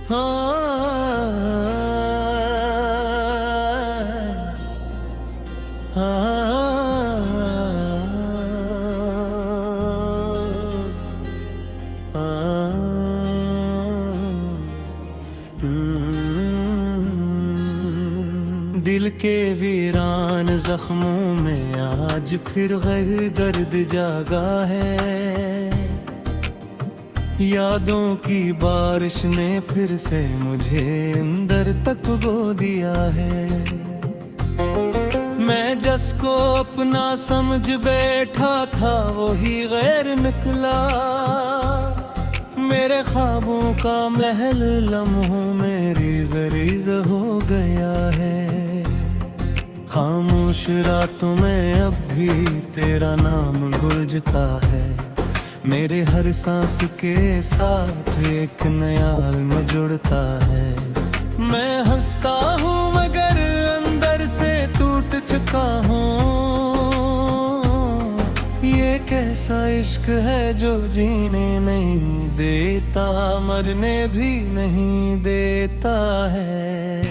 दिल के वीरान जख्मों में आज फिर गैर दर्द जागा है। यादों की बारिश ने फिर से मुझे अंदर तक बो दिया है। मैं जिसको अपना समझ बैठा था वही गैर निकला। मेरे ख्वाबों का महल लम्हों में रीज़ हो गया है। खामोश रातों में अब भी तेरा नाम गूंजता है। मेरे हर सांस के साथ एक नया इल्म जुड़ता है। मैं हंसता हूँ मगर अंदर से टूट चुका हूँ। ये कैसा इश्क है जो जीने नहीं देता, मरने भी नहीं देता है।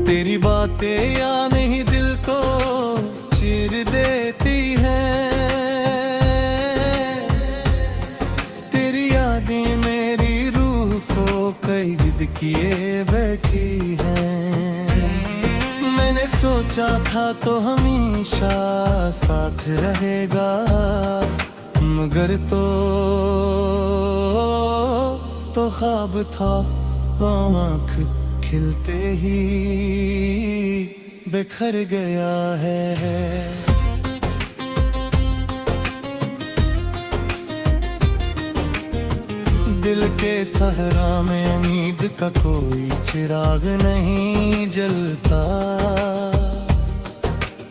तेरी बातें या नहीं दिल को चीर देती है। तेरी यादें मेरी रूह को कैद किए बैठी हैं। मैंने सोचा था तो हमेशा साथ रहेगा, मगर तो ख्वाब था आँख खिलते ही बिखर गया है। दिल के सहरा में उम्मीद का कोई चिराग नहीं जलता।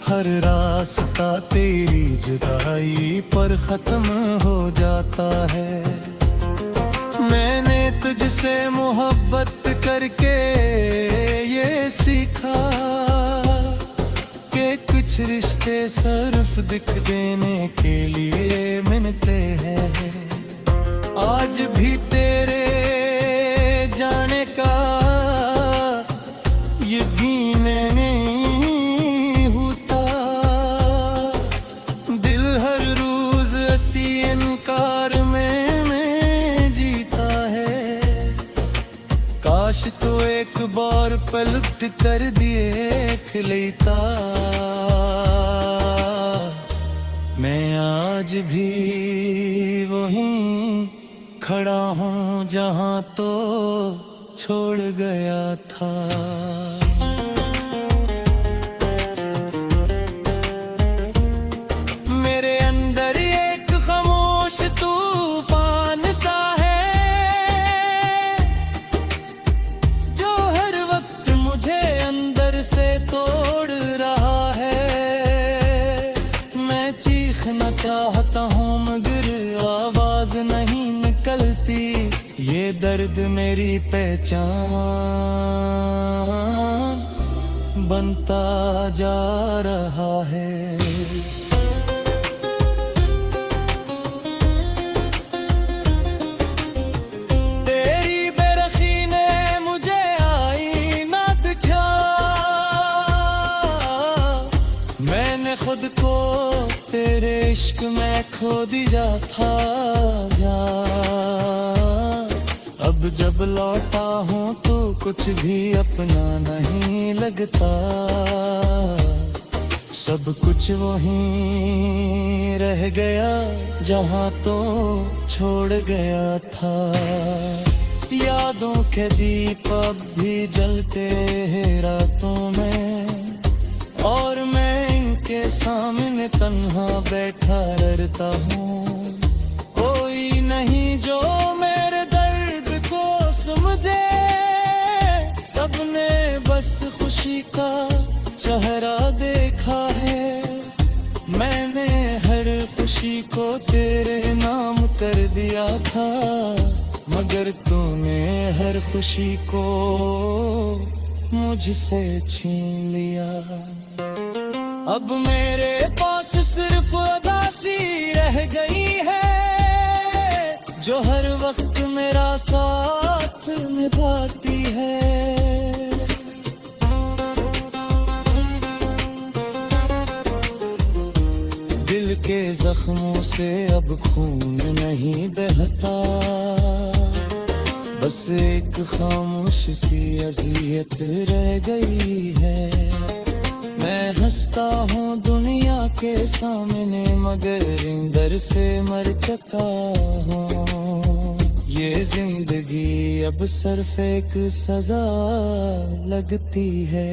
हर रास्ता तेरी जुदाई पर खत्म हो जाता है। मैंने तुझसे मोहब्बत करके ये सीखा कि कुछ रिश्ते सिर्फ दिख देने के लिए मिलते हैं। आज भी तेरे जाने का यकीन नहीं होता। दिल हर रोज ऐसी इनकार में जीता है। काश तो एक बार पलट कर देख लेता। मैं आज भी वहीं खड़ा हूँ जहाँ तो छोड़ गया था। मेरे अंदर एक खामोश तूफान सा है जो हर वक्त मुझे अंदर से तोड़ रहा है। मैं चीखना चाहता हूँ मगर आवाज नहीं निकलती। ये दर्द मेरी पहचान बनता जा रहा है। तेरी बेरखी ने मुझे आईना दिखा। मैंने खुद को तेरे इश्क में खो दिया था। अब जब लौटा हूँ तो कुछ भी अपना नहीं लगता। सब कुछ वहीं रह गया जहाँ तो छोड़ गया था। यादों के दीप अब भी जलते हैं रातों में और मैं इनके सामने तन्हा बैठा रहता हूँ। कोई नहीं जो मेरे दर्द को समझे। सबने बस खुशी का चेहरा देखा है। मैंने हर खुशी को तेरे नाम कर दिया था मगर तूने हर खुशी को मुझसे छीन लिया। अब मेरे पास सिर्फ अदा सी रह गई है जो हर वक्त मेरा साथ निभाती है। दिल के जख्मों से अब खून नहीं बहता, बस एक खामोश सी अज़ियत रह गई है। मैं हंसता हूँ दुनिया के सामने मगर अंदर से मर चुका हूँ। ये जिंदगी अब सिर्फ एक सजा लगती है।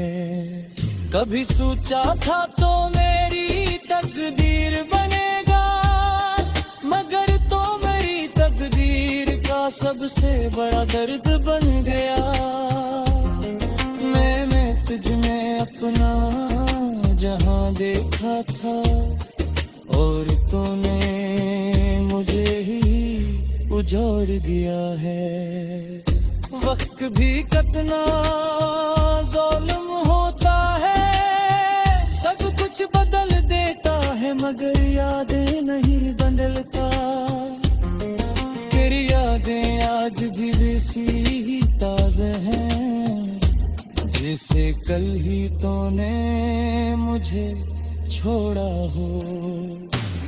कभी सोचा था तो मेरी तकदीर बनेगा, मगर तो मेरी तकदीर का सबसे बड़ा दर्द बन गया। मैंने तुझ में अपना जहां देखा था और तूने मुझे ही उजाड़ दिया है। वक्त भी कितना ज़ालिम होता है, सब कुछ बदल देता है मगर यादें नहीं बदलता। तेरी यादें आज भी वैसी ही ताज़ा हैं जैसे कल ही तूने मुझे छोड़ा हो।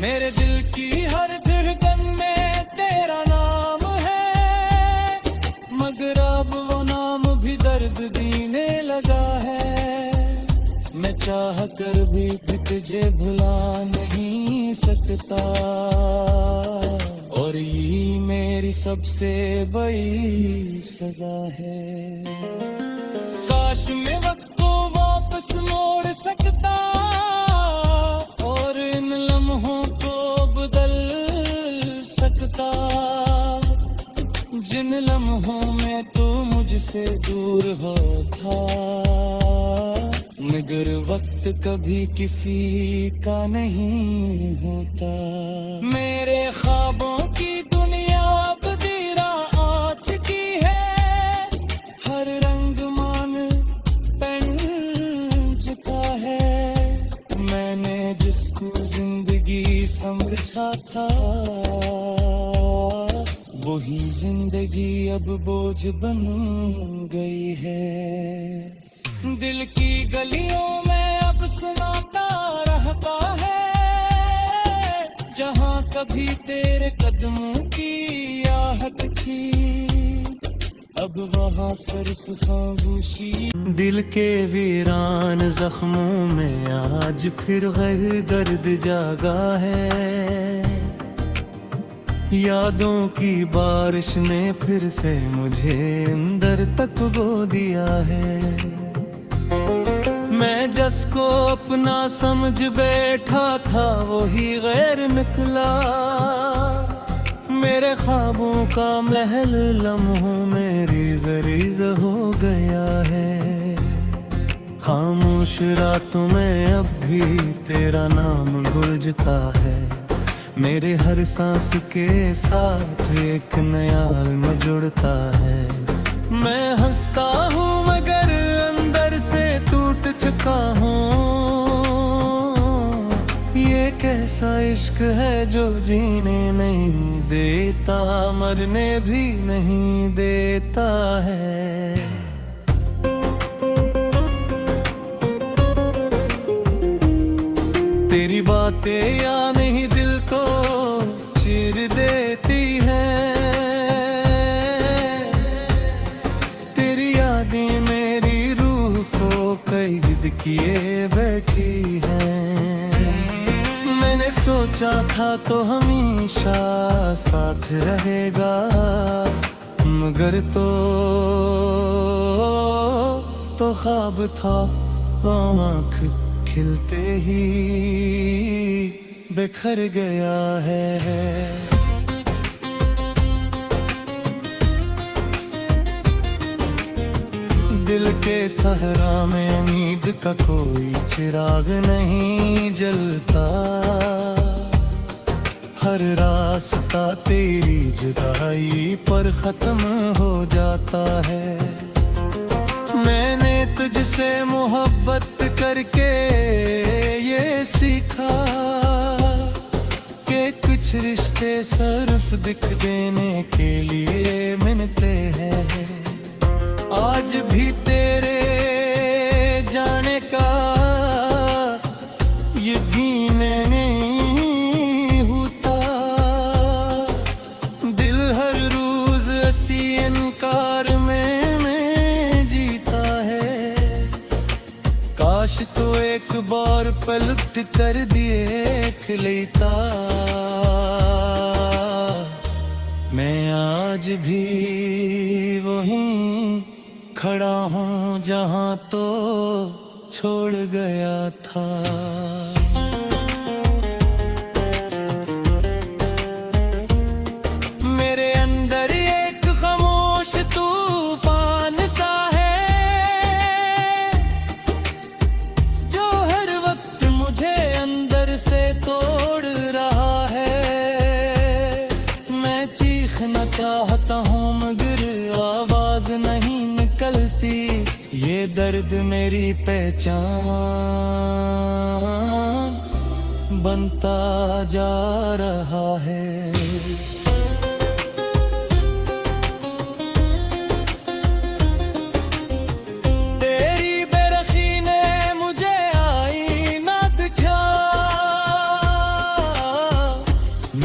मेरे दिल की हर धड़कन में तेरा नाम है, मगर अब वो नाम भी दर्द देने लगा है। मैं चाह कर भी तुझे भुला नहीं सकता और यही मेरी सबसे बड़ी सजा है। काश मैं वक्त को वापस मोड़ सकता और इन लम्हों को बदल सकता, जिन लम्हों में तू मुझसे दूर हो था। मगर वक्त कभी किसी का नहीं होता। मेरे ख्वाबों की दुनिया अब दीरा आ चुकी है, हर रंग मान पहन चुका है। मैंने जिसको जिंदगी समझा था वही जिंदगी अब बोझ बन गई है। दिल की गलियों में अब सुनाता रहता है, जहां कभी तेरे कदमों की आहट थी अब वहां सिर्फ खामोशी। दिल के वीरान जख्मों में आज फिर गैर दर्द जागा है। यादों की बारिश ने फिर से मुझे अंदर तक बो दिया है। मैं जिसको अपना समझ बैठा था वही गैर निकला। मेरे ख्वाबों का महल लम्हों में रीज़ हो गया है। खामोश रातों में अब भी तेरा नाम गुंजता है। मेरे हर सांस के साथ एक नया इल्म जुड़ता है। मैं हंसता हूँ मगर अंदर से टूट चुका हूँ। ये कैसा इश्क है जो जीने नहीं देता, मरने भी नहीं देता है। तेरी बातें या नहीं दिल को चीर देती है। तेरी यादें मेरी रूह को कैद किए बैठी हैं। मैंने सोचा था तो हमेशा साथ रहेगा, मगर तो ख्वाब था आँख खिलते ही बिखर गया है। दिल के सहरा में उम्मीद का कोई चिराग नहीं जलता। हर रास्ता तेरी जुदाई पर खत्म हो जाता है। मैंने तुझसे मोहब्बत करके ये सीखा, से सिर्फ दिख देने के लिए मिलते हैं। आज भी तेरे जाने का यकीन नहीं होता। दिल हर रोज ऐसी इनकार में जीता है। काश तो एक बार पलट कर देख लेता। मैं आज भी वहीं खड़ा हूँ जहाँ तो छोड़ गया था। मेरे अंदर एक खामोश तूफान सा है, जो हर वक्त मुझे अंदर से तोड़ रहा है। मैं चीखना चाहता हूँ मगर आवाज नहीं निकलती। ये दर्द मेरी पहचान बनता जा रहा है। तेरी बेरखी ने मुझे आईना दिखा।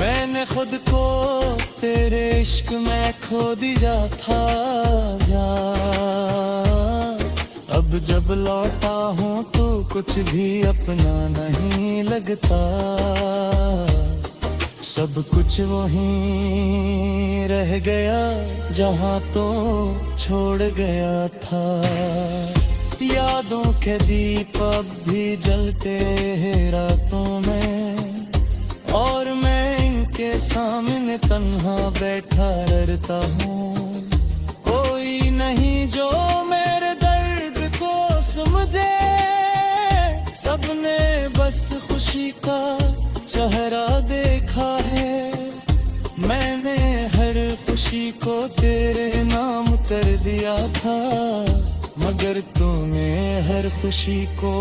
मैंने खुद को तेरे इश्क में खो दिया था। अब जब लौटा हूँ तो कुछ भी अपना नहीं लगता। सब कुछ वहीं रह गया जहाँ तो छोड़ गया था। यादों के दीप अब भी जलते हैं रातों में, और मैं इनके सामने तन्हा बैठा रहता हूँ। कोई नहीं जो मेरे दर्द को समझे। सबने बस खुशी का चेहरा देखा है। मैंने हर खुशी को तेरे नाम कर दिया था, मगर तूने हर खुशी को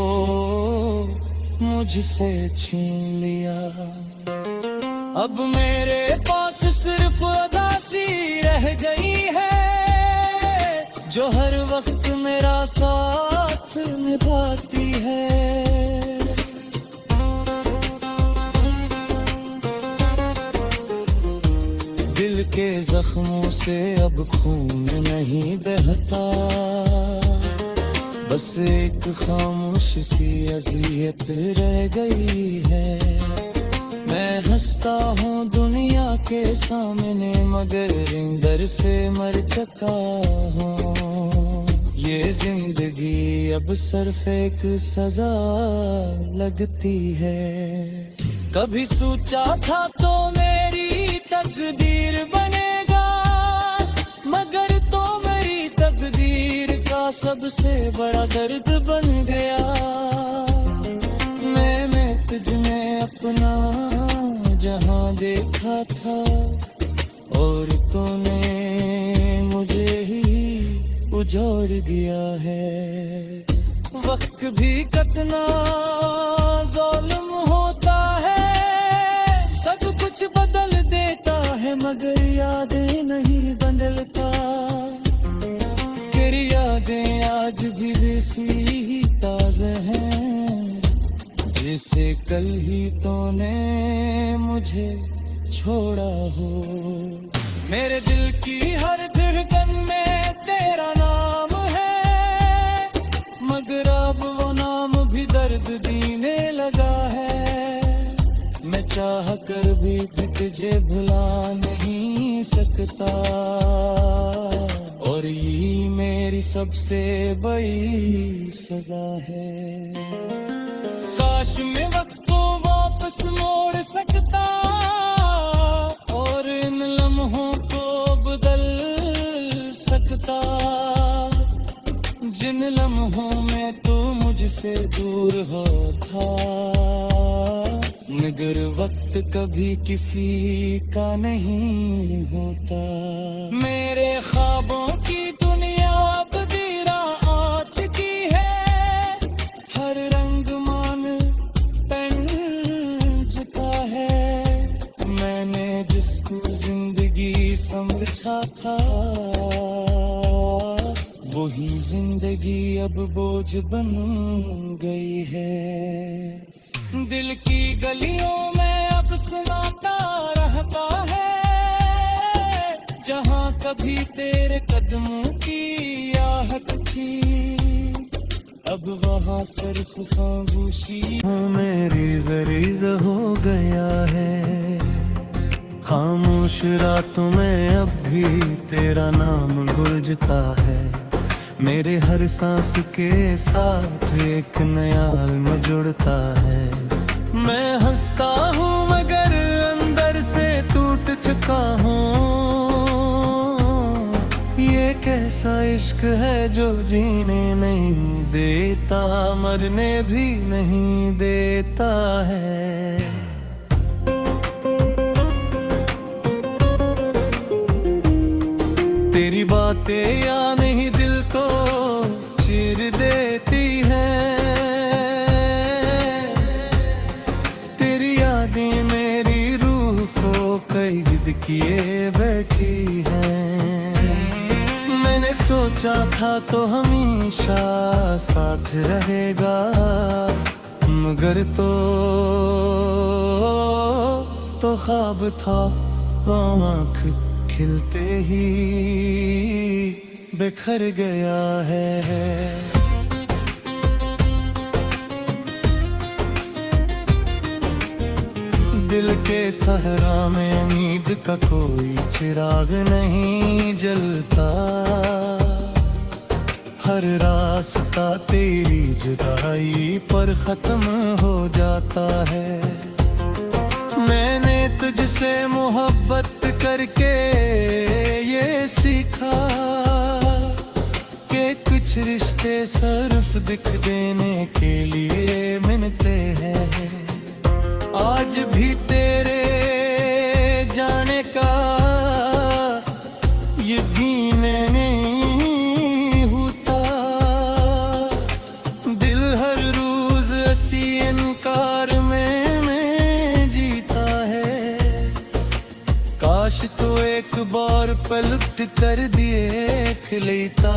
मुझसे छीन लिया। अब मेरे पास सिर्फ उदासी रह गई है, जो हर वक्त मेरा साथ निभाती है। दिल के जख्मों से अब खून नहीं बहता। बस एक खामोश सी अज़ियत रह गई है। मैं हंसता हूँ दुनिया के सामने, मगर अंदर से मर चुका हूँ। ये जिंदगी अब सिर्फ एक सजा लगती है। कभी सोचा था तो मेरी तकदीर बनेगा, मगर तो मेरी तकदीर का सबसे बड़ा दर्द बन गया। मैंने तुझ में अपना जहां देखा था, और तूने मुझे ही उजाड़ दिया है। वक्त भी कितना ज़ालिम होता है, सब कुछ बदल देता है मगर यादें नहीं बदलता। तेरी यादें आज भी वैसी ही ताज़ा हैं, जैसे कल ही तूने मुझे छोड़ा हो। मेरे दिल की हर धड़कन में तेरा नाम है, मगर अब वो नाम भी दर्द देने लगा है। मैं चाह कर भी तुझे भुला नहीं सकता, और यही मेरी सबसे बड़ी सजा है। काश मैं वक्त को वापस मोड़ सकता, और इन लम्हों को बदल सकता। जिन लम्हों में तू मुझसे दूर हो था, मगर वक्त कभी किसी का नहीं होता। मेरे ख्वाबों की दुनिया अब दीरा आ चुकी है, हर रंग मान पेंट चुका है। मैंने ही जिंदगी अब बोझ बन गई है। दिल की गलियों में अब सुनाता रहता है, जहाँ कभी तेरे कदमों की आहट थी, अब वहाँ सिर्फ खामोशी मेरी ज़रीज़ हो गया है। खामोश रातों में अब भी तेरा नाम गुंजता है, मेरे हर सांस के साथ एक नया इल्म जुड़ता है। मैं हंसता हूँ मगर अंदर से टूट चुका हूँ, ये कैसा इश्क है जो जीने नहीं देता, मरने भी नहीं देता है। तेरी बातें या नहीं दिल को चीर देती है, तेरी यादें मेरी रूह को कैद किए बैठी हैं। मैंने सोचा था तो हमेशा साथ रहेगा, मगर तो ख्वाब था, आँख खिलते ही बिखर गया है। दिल के सहरा में उम्मीद का कोई चिराग नहीं जलता, हर रास्ता तेरी जुदाई पर खत्म हो जाता है। मैंने तुझसे मोहब्बत करके ये सीखा कि कुछ रिश्ते सिर्फ दिख देने के लिए मिलते हैं। आज भी तेरे जाने का यकीन नहीं होता, दिल हर रोज ऐसी इनकार में जीता है। काश तो एक बार पलट कर देख लेता,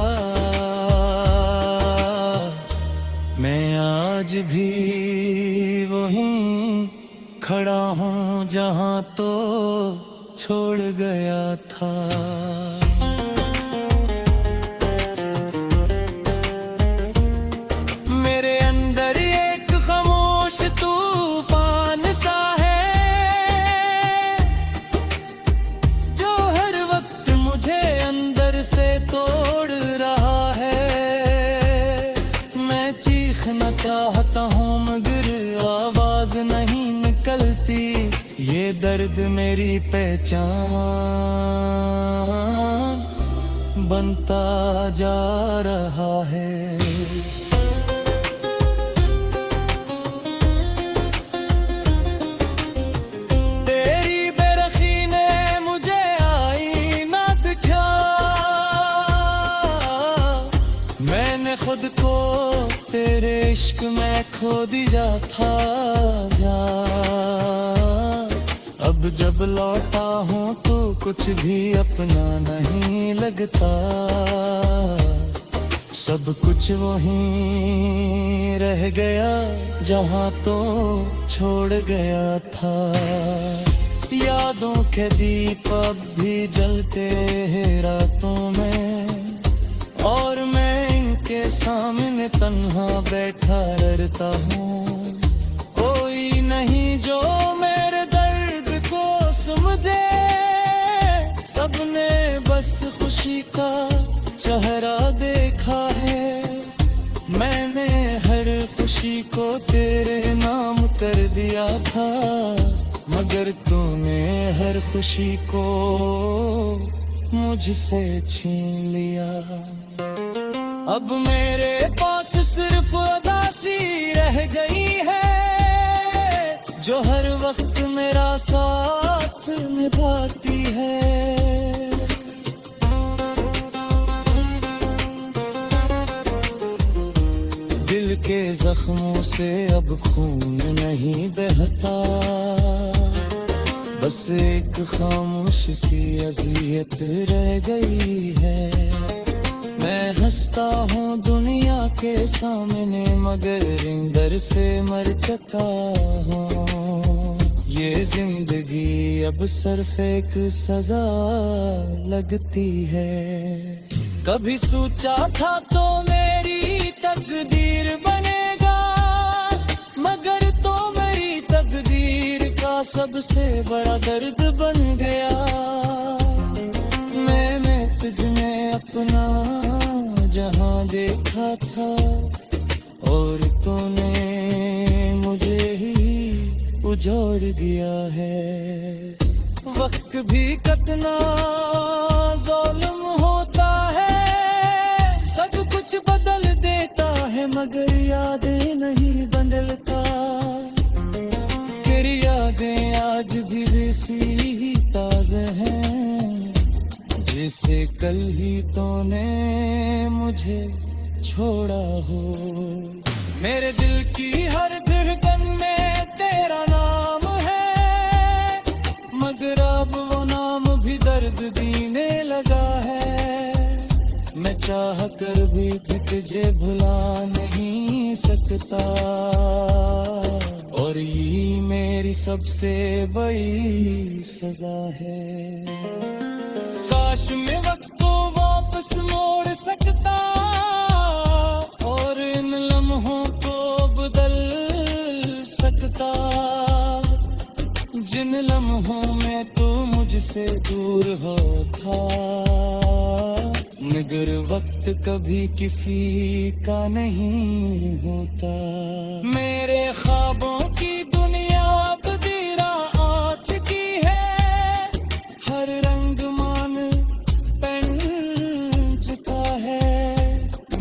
मैं आज भी वहीं खड़ा हूँ जहाँ तो छोड़ गया था। मेरे अंदर एक खामोश तूफान सा है, जो हर वक्त मुझे अंदर से तोड़ रहा है। मैं चीखना चाहता हूँ मगर आवाज नहीं निकलती, ये दर्द मेरी पहचान बनता जा रहा है। तेरी बेरखी ने मुझे आईना दिखा, मैंने खुद को तेरे इश्क में खो दिया था। अब जब लौटा हूँ तो कुछ भी अपना नहीं लगता, सब कुछ वहीं रह गया जहाँ तो छोड़ गया था। यादों के दीप अब भी जलते हैं रातों में, और मैं इनके सामने तन्हा बैठा रहता हूँ। कोई नहीं जो मेरे दर्द को समझे, सबने बस खुशी का चेहरा देखा है। मैंने हर खुशी को तेरे नाम कर दिया था, मगर तूने हर खुशी को मुझसे छीन लिया। अब मेरे पास सिर्फ उदासी रह गई है, जो हर वक्त मेरा साथ निभाती है। दिल के जख्मों से अब खून नहीं बहता, बस एक खामोश सी अज़ियत रह गई है। मैं हंसता हूँ दुनिया के सामने, मगर इंदर से मर चुका हूँ। ये जिंदगी अब सिर्फ एक सजा लगती है। कभी सोचा था तो मेरी तकदीर बनेगा, मगर तो मेरी तकदीर का सबसे बड़ा दर्द बन गया। मैंने तुझ में अपना जहां देखा था, और तूने मुझे ही उजाड़ दिया है। वक्त भी कितना ज़ालिम होता है, सब कुछ बदल देता है मगर यादें नहीं बदलता। तेरी यादें आज भी वैसी ही ताज़ा हैं, जैसे कल ही तूने मुझे छोड़ा हो। मेरे दिल की हर धड़कन में तेरा नाम है, मगर अब वो नाम भी दर्द देने लगा है। मैं चाह कर भी तुझे भुला नहीं सकता, और यही मेरी सबसे बड़ी सजा है। काश मैं वक्त को वापस मोड़ सकता, और इन लम्हों को बदल सकता, जिन लम्हों में तू मुझसे दूर हो था। मगर वक्त कभी किसी का नहीं होता। मेरे ख्वाबों की दुनिया अब दीरा आ चुकी है, हर रंग मान पेन चुका है।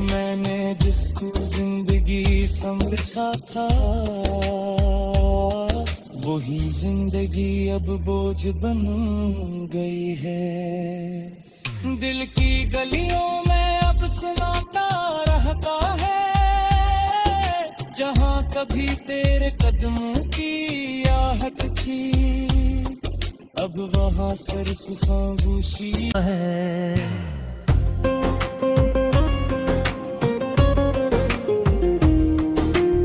मैंने जिसको जिंदगी समझा था, वही जिंदगी अब बोझ बन गई है। दिल की गलियों में अब सन्नाटा रहता है, जहां कभी तेरे कदमों की आहट थी, अब वहां सिर्फ खामोशी है।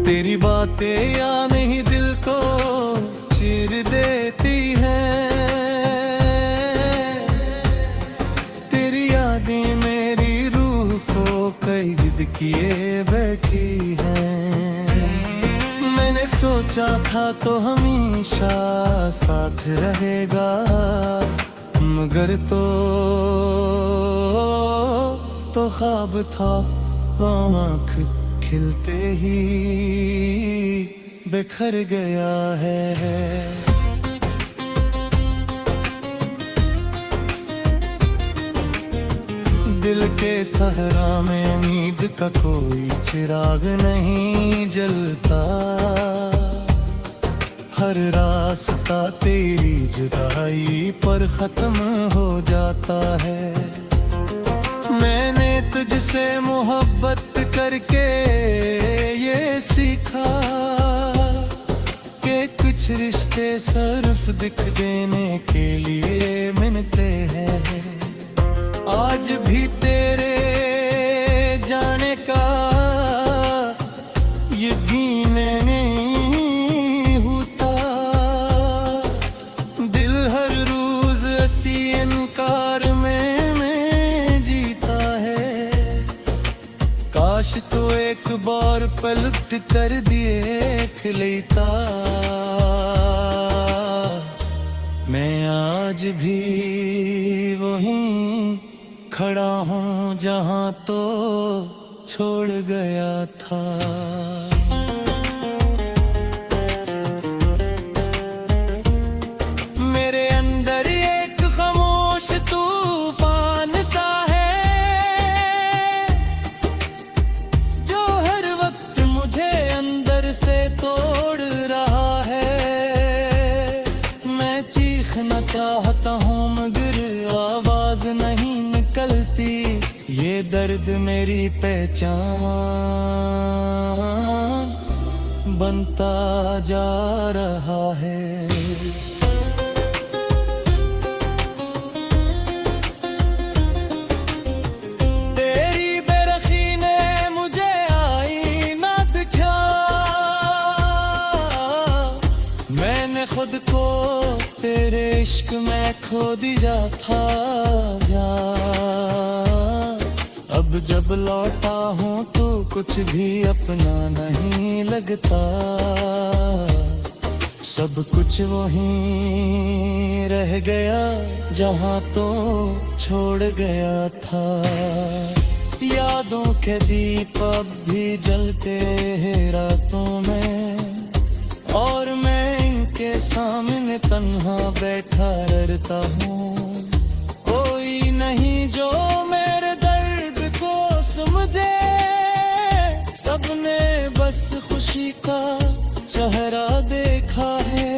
तेरी बातें या नहीं दिल को चीर देती है, तेरी यादें मेरी रूह को कैद किए बैठी हैं। मैंने सोचा था तो हमेशा साथ रहेगा, मगर तो ख्वाब था, आँख खिलते ही बिखर गया है। दिल के सहरा में उम्मीद का कोई चिराग नहीं जलता, हर रास्ता तेरी जुदाई पर खत्म हो जाता है। मैंने तुझसे मोहब्बत करके ये सीखा कि कुछ रिश्ते सिर्फ दिख देने के लिए मिलते हैं। आज भी तेरे जाने का यकीन नहीं होता, दिल हर रोज ऐसी इनकार में जीता है। काश तो एक बार पलट कर देख लेता, मैं आज भी वहीं खड़ा हूँ जहाँ तो छोड़ गया था। मेरे अंदर एक खामोश तूफान सा है, जो हर वक्त मुझे अंदर से तोड़ रहा है। मैं चीखना चाहता हूँ मगर आवाज नहीं निकलती, ये दर्द मेरी पहचान बनता जा रहा है। तेरी बेरहमी मैं खुद को तेरे इश्क में खो दिया था जा। अब जब लौटा हूँ तो कुछ भी अपना नहीं लगता, सब कुछ वहीं रह गया जहाँ तो छोड़ गया था। यादों के दीप अब भी जलते हैं रातों में, और मैं इनके सामने तन्हा बैठा रहता हूँ। कोई नहीं जो मेरे दर्द को समझे, सबने बस खुशी का चेहरा देखा है।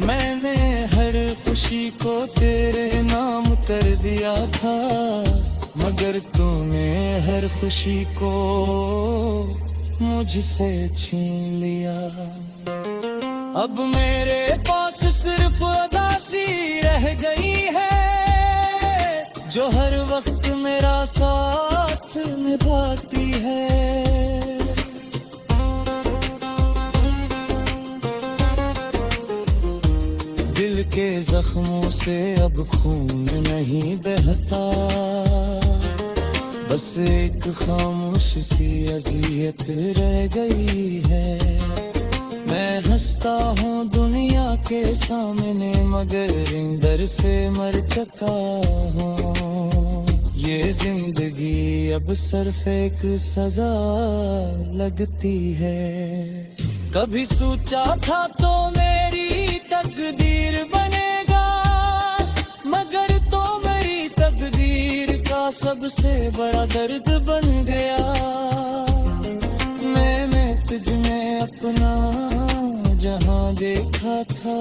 मैंने हर खुशी को तेरे नाम कर दिया था, मगर तूने हर खुशी को मुझसे छीन लिया। अब मेरे पास सिर्फ उदासी रह गई है, जो हर वक्त मेरा साथ निभाती है। दिल के जख्मों से अब खून नहीं बहता, बस एक खामोश सी अज़ियत रह गई है। मैं हंसता हूँ दुनिया के सामने, मगर अंदर से मर चुका हूँ। ये जिंदगी अब सिर्फ एक सजा लगती है। कभी सोचा था तो मेरी तकदीर बनेगा, मगर तो मेरी तकदीर का सबसे बड़ा दर्द बन गया। मैंने तुझ में अपना जहां देखा था,